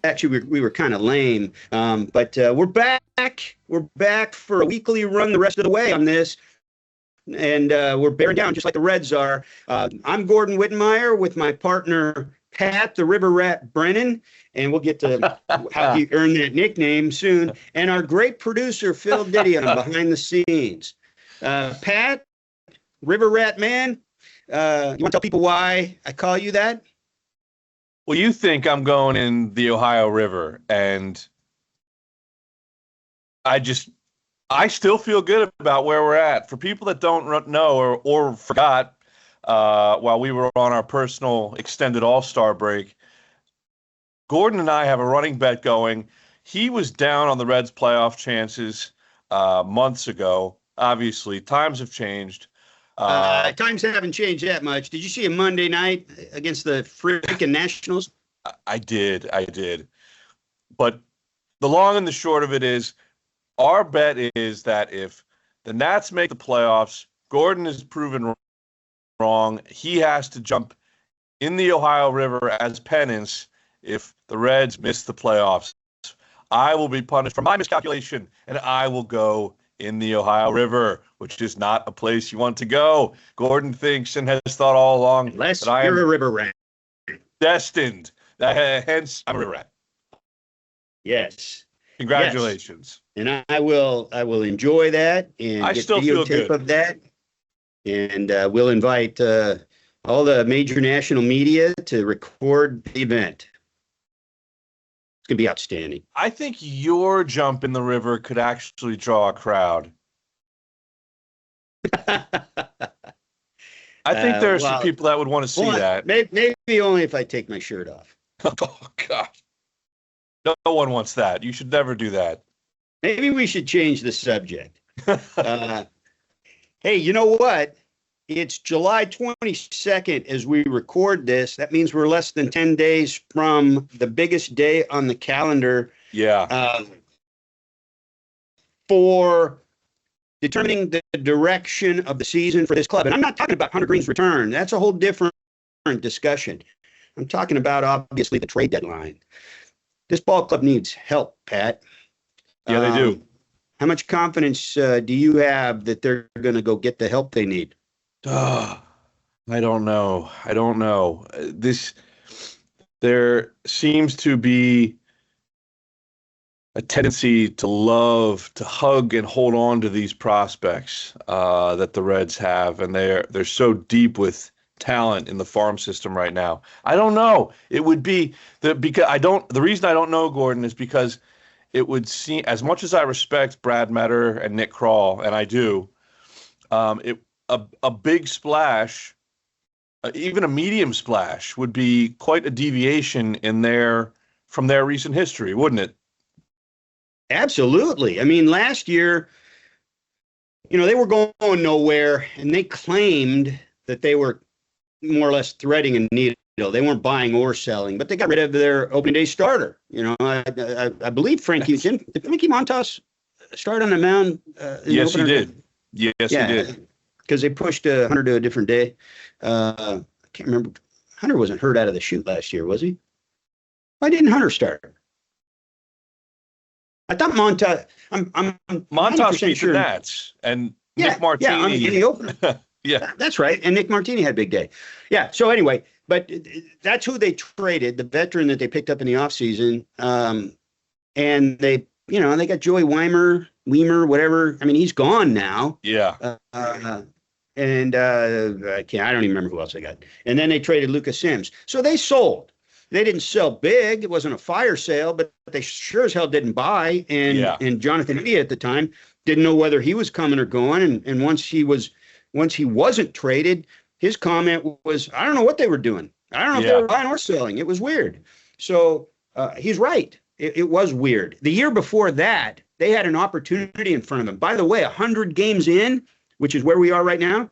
actually we were kind of lame, but we're back. We're back for a weekly run the rest of the way on this, and we're bearing down just like the Reds are. I'm Gordon Wittenmyer with my partner Pat, the River Rat Brennan, and we'll get to how he earned that nickname soon. And our great producer Phil Didion behind the scenes. Pat, River Rat Man, you want to tell people why I call you that? Well, you think I'm going in the Ohio River, and I still feel good about where we're at. For people that don't know or forgot, while we were on our personal extended All-Star break, Gordon and I have a running bet going. He was down on the Reds' playoff chances months ago. Obviously, times have changed. Times haven't changed that much. Did you see a Monday night against the freaking Nationals? I did. But the long and the short of it is, our bet is that if the Nats make the playoffs, Gordon is proven wrong. He has to jump in the Ohio River as penance if the Reds miss the playoffs. I will be punished for my miscalculation, and I will go in the Ohio River, which is not a place you want to go. Gordon thinks and has thought all along Unless that you're a river rat. Destined. Hence, I'm a river rat. Yes. Congratulations. Yes. And I will enjoy that and I get still feel videotape good of that. And we'll invite all the major national media to record the event. It's going to be outstanding. I think your jump in the river could actually draw a crowd. I think there are some people that would want to see that. Maybe only if I take my shirt off. Oh, God. No one wants that. You should never do that. Maybe we should change the subject. Hey, you know what? It's July 22nd as we record this. That means we're less than 10 days from the biggest day on the calendar. Yeah. For determining the direction of the season for this club. And I'm not talking about Hunter Green's return. That's a whole different discussion. I'm talking about, obviously, the trade deadline. This ball club needs help, Pat. Yeah, they do. How much confidence do you have that they're going to go get the help they need? I don't know. There seems to be a tendency to love to hug and hold on to these prospects that the Reds have, and they're so deep with talent in the farm system right now. I don't know. It would be the reason I don't know, Gordon, is because it would seem, as much as I respect Brad Metter and Nick Krall, and I do, a big splash, even a medium splash, would be quite a deviation from their recent history, wouldn't it? Absolutely. I mean, last year, they were going nowhere, and they claimed that they were more or less threading a needle. They weren't buying or selling, but they got rid of their opening day starter. I believe Frankie did Frankie Montas start on the mound? Yes, he did. Yes, he did. Because they pushed Hunter to a different day. I can't remember. Hunter wasn't hurt out of the chute last year, was he? Why didn't Hunter start? I thought Montas. Montas beat the Nats, and Nick Martini. In the opener. Yeah, that's right. And Nick Martini had a big day. Yeah. So anyway, but that's who they traded, the veteran that they picked up in the offseason. And they got Joey Weimer, whatever. I mean, he's gone now. Yeah. And I don't even remember who else they got. And then they traded Lucas Sims. So they sold. They didn't sell big. It wasn't a fire sale, but they sure as hell didn't buy. And Jonathan India at the time didn't know whether he was coming or going. And once he wasn't traded, his comment was, I don't know what they were doing. I don't know if they were buying or selling. It was weird. So he's right. It was weird. The year before that, they had an opportunity in front of them. By the way, 100 games in, which is where we are right now,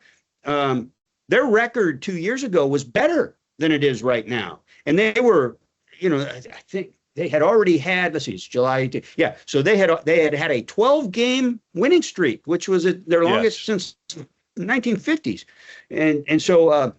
their record 2 years ago was better than it is right now. And they were, I think they had already had, let's see, it's July 18th. Yeah. So they had a 12-game winning streak, which was their longest since the 1950s. And so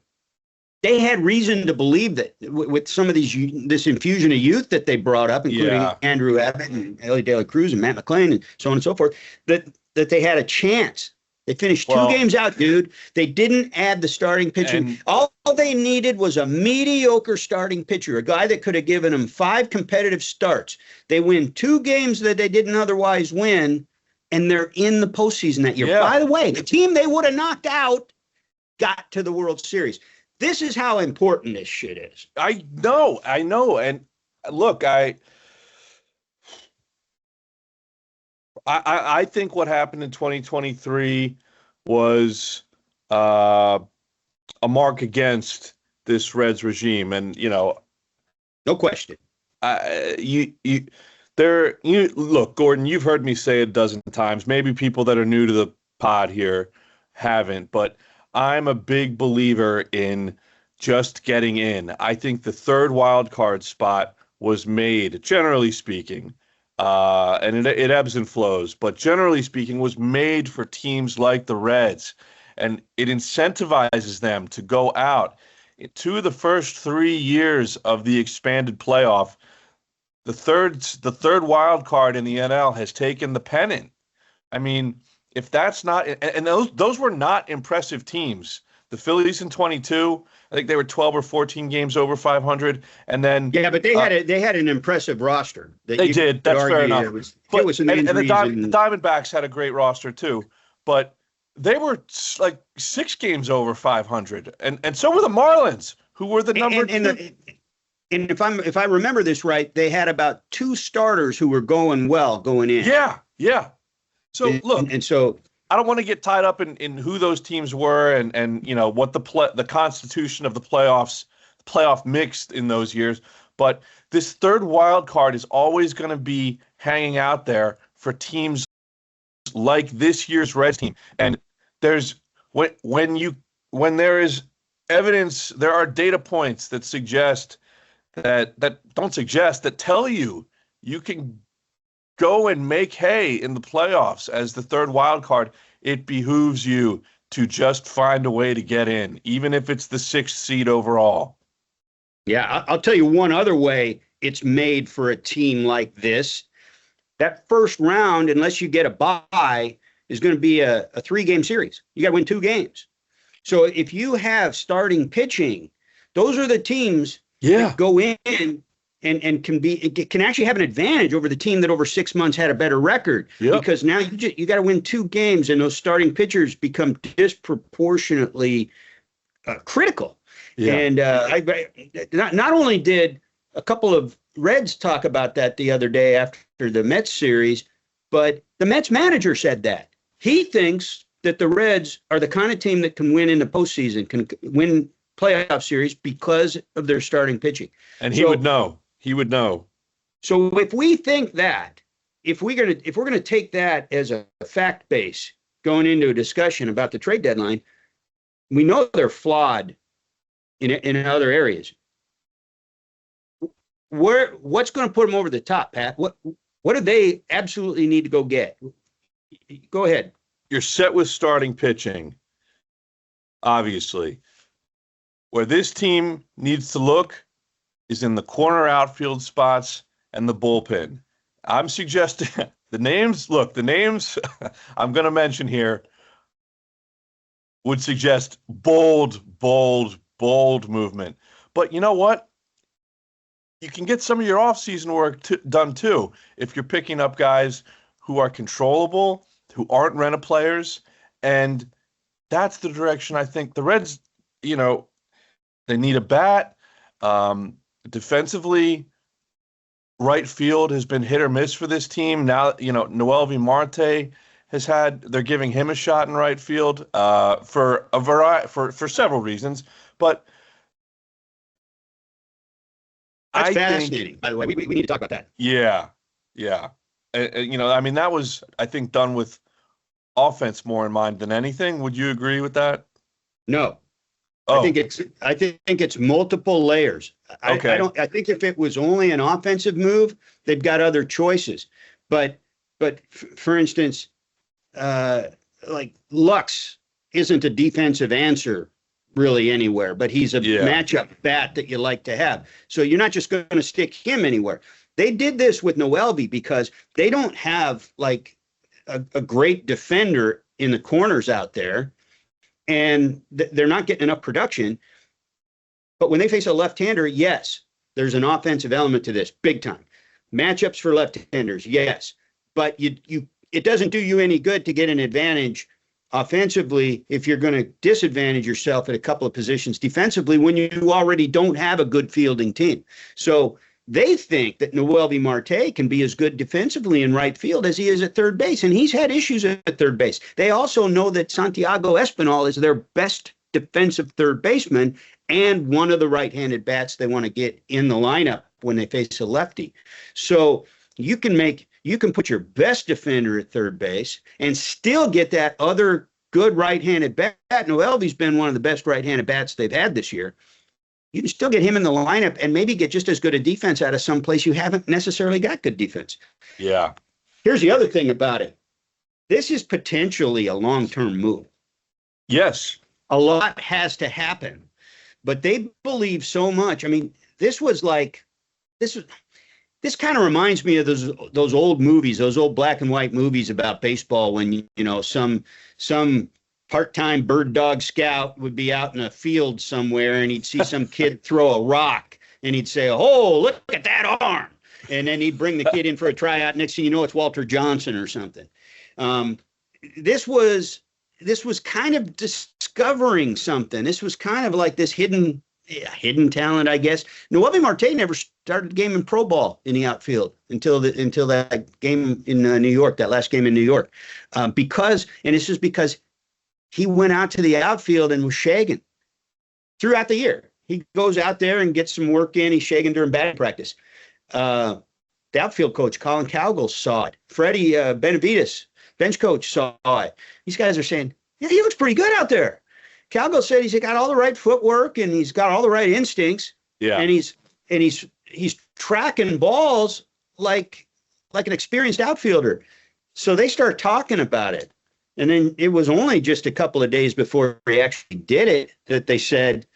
they had reason to believe that with some of this infusion of youth that they brought up, including Andrew Abbott and Ellie De La Cruz and Matt McClain and so on and so forth, that they had a chance. They finished 2 games out, dude. They didn't add the starting pitching. All they needed was a mediocre starting pitcher, a guy that could have given them 5 competitive starts. They win 2 games that they didn't otherwise win, and they're in the postseason that year. Yeah. By the way, the team they would have knocked out got to the World Series. This is how important this shit is. I know. And look, I think what happened in 2023 was a mark against this Reds regime. And, no question. Look, Gordon, you've heard me say it a dozen times. Maybe people that are new to the pod here haven't, but I'm a big believer in just getting in. I think the third wild card spot was made, generally speaking, and it ebbs and flows, but generally speaking, was made for teams like the Reds, and it incentivizes them to go out. 2 of the first 3 years of the expanded playoff, the third wild card in the NL has taken the pennant. I mean, if that's not, and those were not impressive teams. The Phillies in 22, I think they were 12 or 14 games over 500, and then but they had an impressive roster. They did. That's fair enough. It was the Diamondbacks had a great roster too, but they were like 6 games over 500, and so were the Marlins, who were the number 2. And if I remember this right, they had about 2 starters who were going in. Yeah. So look, and so I don't want to get tied up in who those teams were and what the constitution of the playoff mixed in those years. But this third wild card is always going to be hanging out there for teams like this year's Reds team. And there's when there is evidence, there are data points that suggest that tell you can go and make hay in the playoffs as the third wild card. It behooves you to just find a way to get in, even if it's the 6th seed overall. Yeah, I'll tell you one other way it's made for a team like this. That first round, unless you get a bye, is going to be a 3-game series. You got to win 2 games. So if you have starting pitching, those are the teams that go in and can actually have an advantage over the team that over 6 months had a better record. Yep. Because now you got to win 2 games, and those starting pitchers become disproportionately critical. Yeah. And not only did a couple of Reds talk about that the other day after the Mets series, but the Mets manager said that he thinks that the Reds are the kind of team that can win in the postseason, can win playoff series because of their starting pitching. And he would know. He would know. So if we think that, if we're gonna take that as a fact base going into a discussion about the trade deadline, we know they're flawed in other areas. What's going to put them over the top, Pat? What do they absolutely need to go get? Go ahead. You're set with starting pitching, obviously. Where this team needs to look is in the corner outfield spots and the bullpen. I'm suggesting the names I'm going to mention here would suggest bold movement. But you know what? You can get some of your offseason work done too if you're picking up guys who are controllable, who aren't rent-a players, and that's the direction I think the Reds, they need a bat. Defensively, right field has been hit or miss for this team. Now, Noelvi Marte they're giving him a shot in right field for a variety, for several reasons. But that's fascinating, by the way. We need to talk about that. Yeah. That was, I think, done with offense more in mind than anything. Would you agree with that? No. Oh. I think it's multiple layers. Okay. I think if it was only an offensive move, they've got other choices. But for instance, like Lux isn't a defensive answer really anywhere, but he's a Yeah. matchup bat that you like to have. So you're not just going to stick him anywhere. They did this with Noelvi because they don't have like a great defender in the corners out there, and they're not getting enough production. But when they face a left-hander, yes, there's an offensive element to this, big time. Matchups for left-handers, yes, but it doesn't do you any good to get an advantage offensively if you're going to disadvantage yourself at a couple of positions defensively when you already don't have a good fielding team. So they think that Noelvi Marte can be as good defensively in right field as he is at third base, and he's had issues at third base. They also know that Santiago Espinal is their best defensive third baseman and one of the right-handed bats they want to get in the lineup when they face a lefty. So you can put your best defender at third base and still get that other good right-handed bat. Noelvi's been one of the best right-handed bats they've had this year. You can still get him in the lineup and maybe get just as good a defense out of some place you haven't necessarily got good defense. Yeah. Here's the other thing about it. This is potentially a long-term move. Yes. A lot has to happen, but they believe so much. I mean, this kind of reminds me of those old movies, those old black and white movies about baseball when some part-time bird dog scout would be out in a field somewhere and he'd see some kid throw a rock and he'd say, "Oh, look at that arm." And then he'd bring the kid in for a tryout. Next thing you know, it's Walter Johnson or something. This was kind of discovering something. This was kind of like this hidden talent, I guess. Noelvi Marte never started a game in pro ball in the outfield until that game in New York, that last game in New York, because he went out to the outfield and was shagging throughout the year. He goes out there and gets some work in. He's shagging during batting practice. The outfield coach, Colin Cowgill, saw it. Freddie Benavides, bench coach, saw it. These guys are saying, "Yeah, he looks pretty good out there." Cowgill said he's got all the right footwork and he's got all the right instincts. Yeah. And he's tracking balls like an experienced outfielder. So they start talking about it. And then it was only just a couple of days before he actually did it that they said,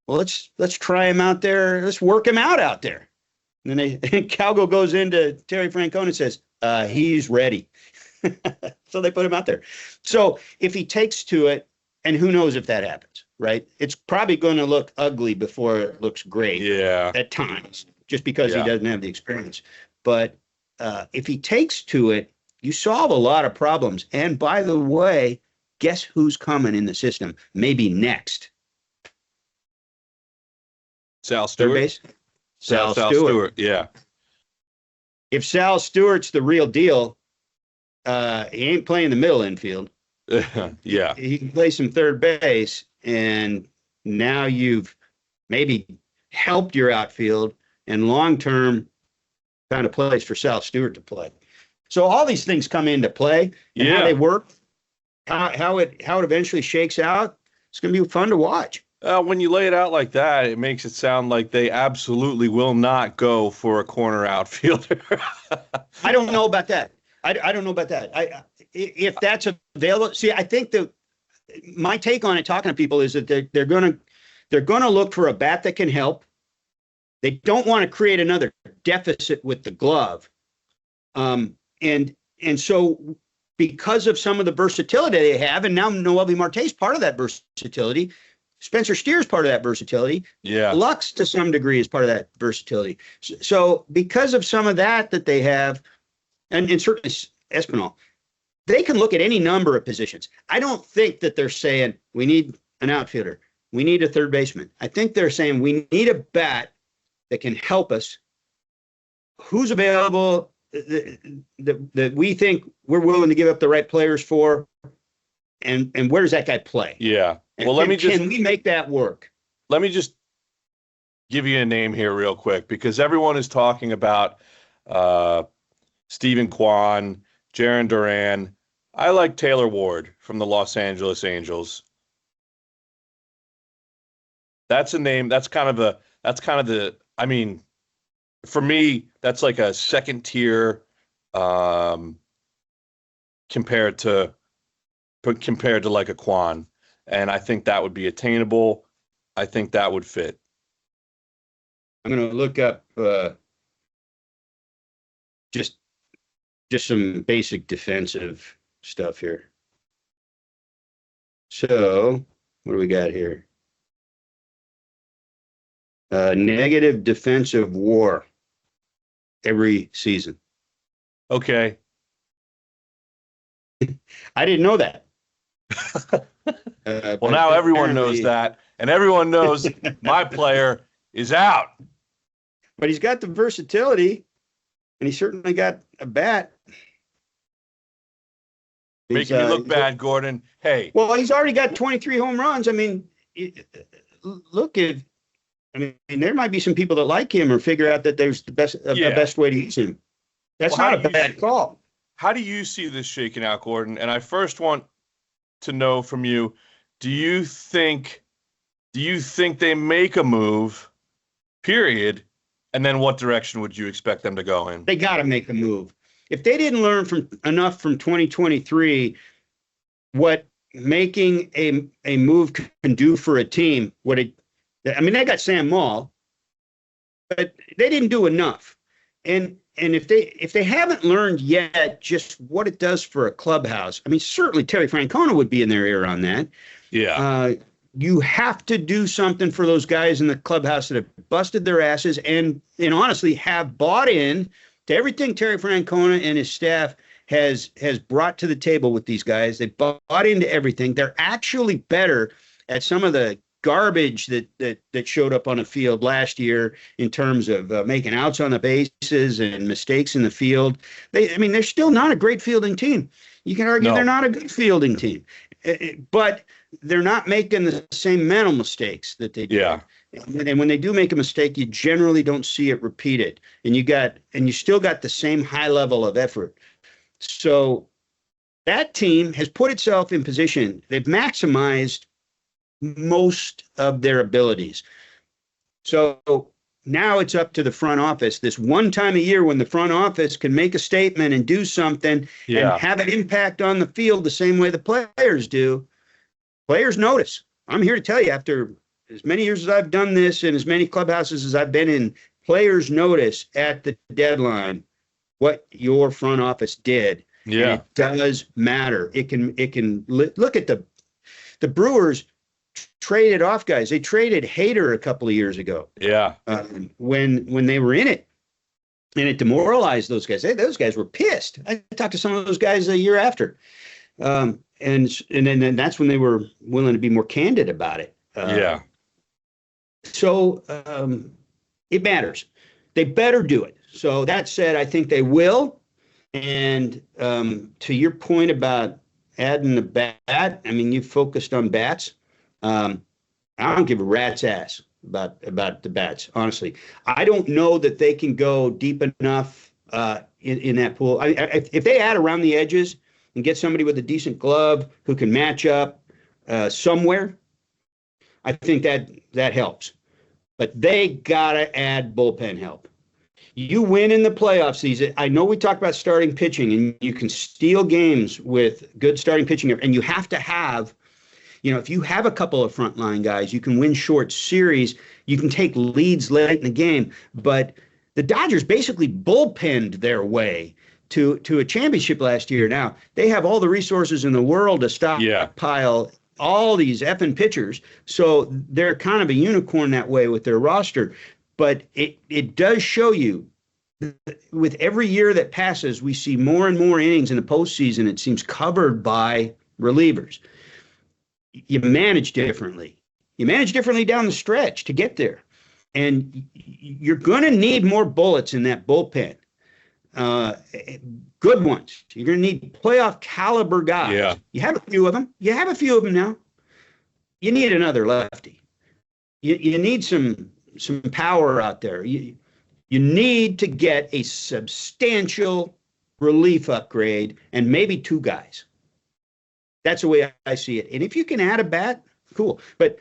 "Well, let's try him out there. Let's work him out there." And then Cowgill goes into Terry Francona and says, "He's ready." So they put him out there. So if he takes to it, and who knows if that happens, right? It's probably going to look ugly before it looks great at times, just because he doesn't have the experience. But if he takes to it, you solve a lot of problems. And by the way, guess who's coming in the system? Maybe next. Sal Stewart. Third base? Sal Stewart. Yeah. If Sal Stewart's the real deal, he ain't playing the middle infield. Yeah. He can play some third base, and now you've maybe helped your outfield and long-term found a place for Sal Stewart to play. So all these things come into play, and how they work, how it eventually shakes out. It's going to be fun to watch. When you lay it out like that, it makes it sound like they absolutely will not go for a corner outfielder. I don't know about that. I don't know about that. If that's available, see, I think my take on it, talking to people, is that they're going to look for a bat that can help. They don't want to create another deficit with the glove, and so because of some of the versatility they have, and now Noelvi Marte is part of that versatility. Spencer Steer's part of that versatility. Yeah. Lux, to some degree, is part of that versatility. So because of some of that they have, and certainly Espinal, they can look at any number of positions. I don't think that they're saying we need an outfielder, we need a third baseman. I think they're saying we need a bat that can help us. Who's available that we think we're willing to give up the right players for, and where does that guy play? Yeah. Well, can we make that work? Let me just give you a name here real quick, because everyone is talking about Stephen Kwan, Jaron Duran. I like Taylor Ward from the Los Angeles Angels. That's a name. That's kind of the, I mean, for me, that's like a second tier compared to like a Kwan. and I think that would be attainable. I think that would fit. I'm going to look up just some basic defensive stuff here. So, what do we got here? Negative defensive WAR every season. Okay. I didn't know that. Well, now everyone knows that, and everyone knows my player is out. But he's got the versatility, and he certainly got a bat. Making you look bad, Gordon. Hey. Well, he's already got 23 home runs. I mean, look at. I mean, there might be some people that like him or figure out that there's the best way to use him. That's not a bad call. How do you see this shaking out, Gordon? And I first want to know from you, do you think they make a move, period? And then what direction would you expect them to go in? They got to make a move. If they didn't learn enough from 2023, what making a move can do for a team, they got Sam Maul, but they didn't do enough. And if they haven't learned yet just what it does for a clubhouse, I mean, certainly Terry Francona would be in their ear on that. Yeah. You have to do something for those guys in the clubhouse that have busted their asses and honestly have bought in to everything Terry Francona and his staff has brought to the table with these guys. They bought into everything. They're actually better at some of the garbage that showed up on the field last year in terms of making outs on the bases and mistakes in the field. They're still not a great fielding team. You can argue they're not a good fielding team, but they're not making the same mental mistakes that they did. Yeah. And when they do make a mistake, you generally don't see it repeated, and you still got the same high level of effort. So that team has put itself in position. They've maximized most of their abilities. So now it's up to the front office. This one time a year when the front office can make a statement and do something and have an impact on the field the same way the players do. Players notice. I'm here to tell you, after as many years as I've done this and as many clubhouses as I've been in, players notice at the deadline what your front office did. Yeah. And it does matter. It can look at the Brewers traded off guys. They traded Hader a couple of years ago. Yeah. When they were in it, and it demoralized those guys. Those guys were pissed. I talked to some of those guys a year after. And then that's when they were willing to be more candid about it. Yeah. So it matters. They better do it. So that said, I think they will. And to your point about adding the bat, you focused on bats. I don't give a rat's ass about the bats, honestly. I don't know that they can go deep enough in that pool. If they add around the edges and get somebody with a decent glove who can match up somewhere, I think that helps. But they gotta add bullpen help. You win in the playoff season. I know we talked about starting pitching, and you can steal games with good starting pitching, and you have to have. If you have a couple of frontline guys, you can win short series. You can take leads late in the game. But the Dodgers basically bullpenned their way to a championship last year. Now, they have all the resources in the world to stockpile all these effing pitchers. So they're kind of a unicorn that way with their roster. But it does show you, with every year that passes, we see more and more innings in the postseason, it seems, covered by relievers. You manage differently. You manage differently down the stretch to get there. And you're going to need more bullets in that bullpen. Good ones. You're going to need playoff caliber guys. Yeah. You have a few of them. Now. You need another lefty. You need some power out there. You need to get a substantial relief upgrade and maybe two guys. That's the way I see it. And if you can add a bat, cool. But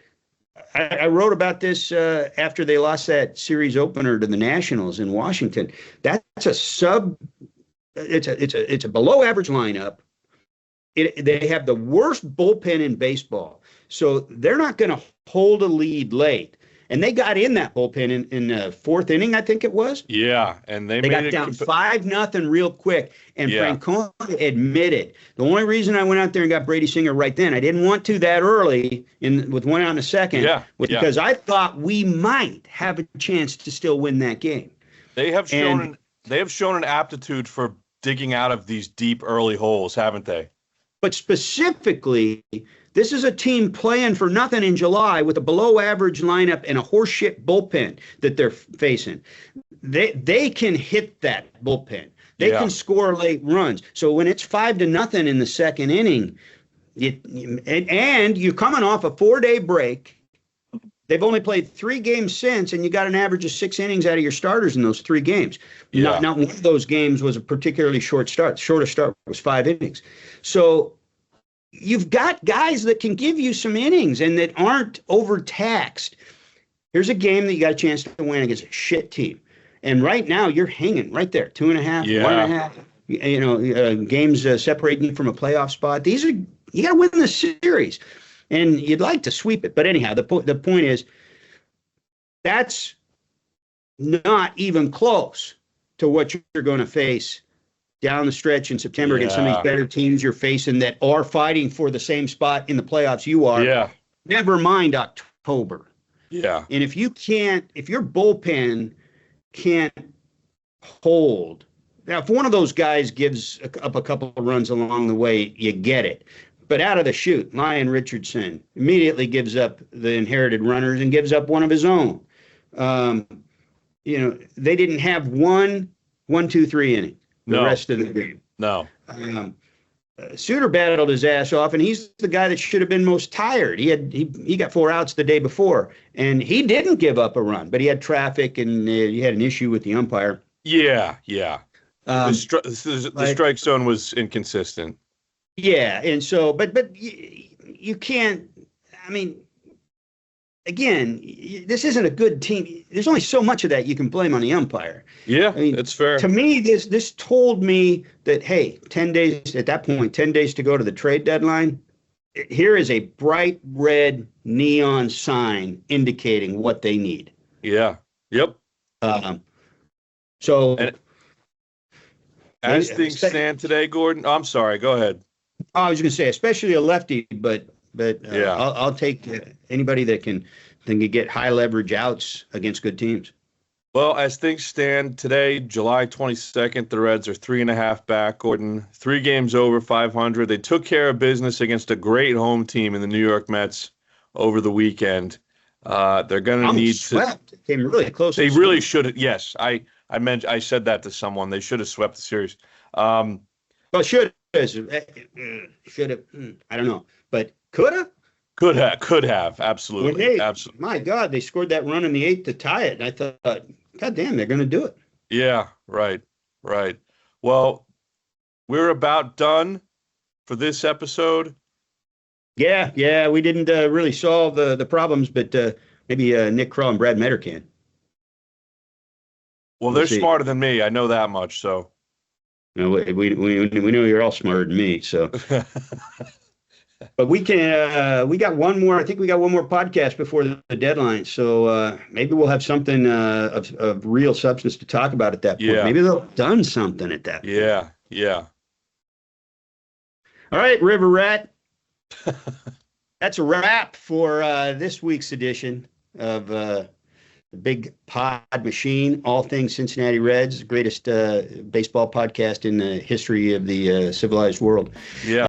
I wrote about this after they lost that series opener to the Nationals in Washington. That's a below average lineup. They have the worst bullpen in baseball. So they're not going to hold a lead late. And they got in that bullpen in the fourth inning, I think it was. Yeah, and they got made down 5-0 real quick. And Francona admitted the only reason I went out there and got Brady Singer right then, I didn't want to that early with one out in the second, was because I thought we might have a chance to still win that game. They have shown an aptitude for digging out of these deep early holes, haven't they? But specifically, this is a team playing for nothing in July with a below-average lineup and a horseshit bullpen that they're facing. They can hit that bullpen. They can score late runs. So when it's 5-0 in the second inning, and you're coming off a 4-day break. They've only played 3 games since, and you got an average of 6 innings out of your starters in those 3 games. Not one of those games was a particularly short start. The shortest start was 5 innings. So you've got guys that can give you some innings and that aren't overtaxed. Here's a game that you got a chance to win against a shit team. And right now you're hanging right there, 2.5, 1.5, games separating you from a playoff spot. You got to win the series. And you'd like to sweep it. But anyhow, the point is that's not even close to what you're going to face down the stretch in September against some of these better teams you're facing that are fighting for the same spot in the playoffs you are. Yeah. Never mind October. Yeah. And if your bullpen can't hold, now if one of those guys gives up a couple of runs along the way, you get it. But out of the chute, Lyon Richardson immediately gives up the inherited runners and gives up one of his own. They didn't have 1, 2, 3 inning the rest of the game. No. Suter battled his ass off, and he's the guy that should have been most tired. He got 4 outs the day before, and he didn't give up a run, but he had traffic and he had an issue with the umpire. Yeah. The strike zone was inconsistent. Yeah, and so, but you can't. I mean, again, this isn't a good team. There's only so much of that you can blame on the umpire. Yeah, it's fair. To me, this told me that, hey, 10 days at that point, 10 days to go to the trade deadline. Here is a bright red neon sign indicating what they need. Yeah. Yep. So, and as things stand today, Gordon. I'm sorry. Go ahead. I was going to say, especially a lefty, but I'll take anybody that can get high leverage outs against good teams. Well, as things stand today, July 22nd, the Reds are 3.5 back, Gordon. 3 games over 500. They took care of business against a great home team in the New York Mets over the weekend. They're going to need swept. It came really close. They really should have. Yes, I said that to someone. They should have swept the series. Well, should have. I don't know, but could have. Could have. Absolutely. Absolutely. My God, they scored that run in the 8th to tie it, and I thought, God damn, they're going to do it. Yeah. Right. Well, we're about done for this episode. Yeah. We didn't really solve the problems, but maybe Nick Kroll and Brad Metter can. Well, they're smarter than me. I know that much. So. We know you're all smarter than me, so. But we can. We got one more. I think we got one more podcast before the deadline, so maybe we'll have something of real substance to talk about at that point. Yeah. Maybe they'll have done something at that point. Yeah. All right, River Rat. That's a wrap for this week's edition of the Big Pod Machine, all things Cincinnati Reds, greatest baseball podcast in the history of the civilized world. Yeah.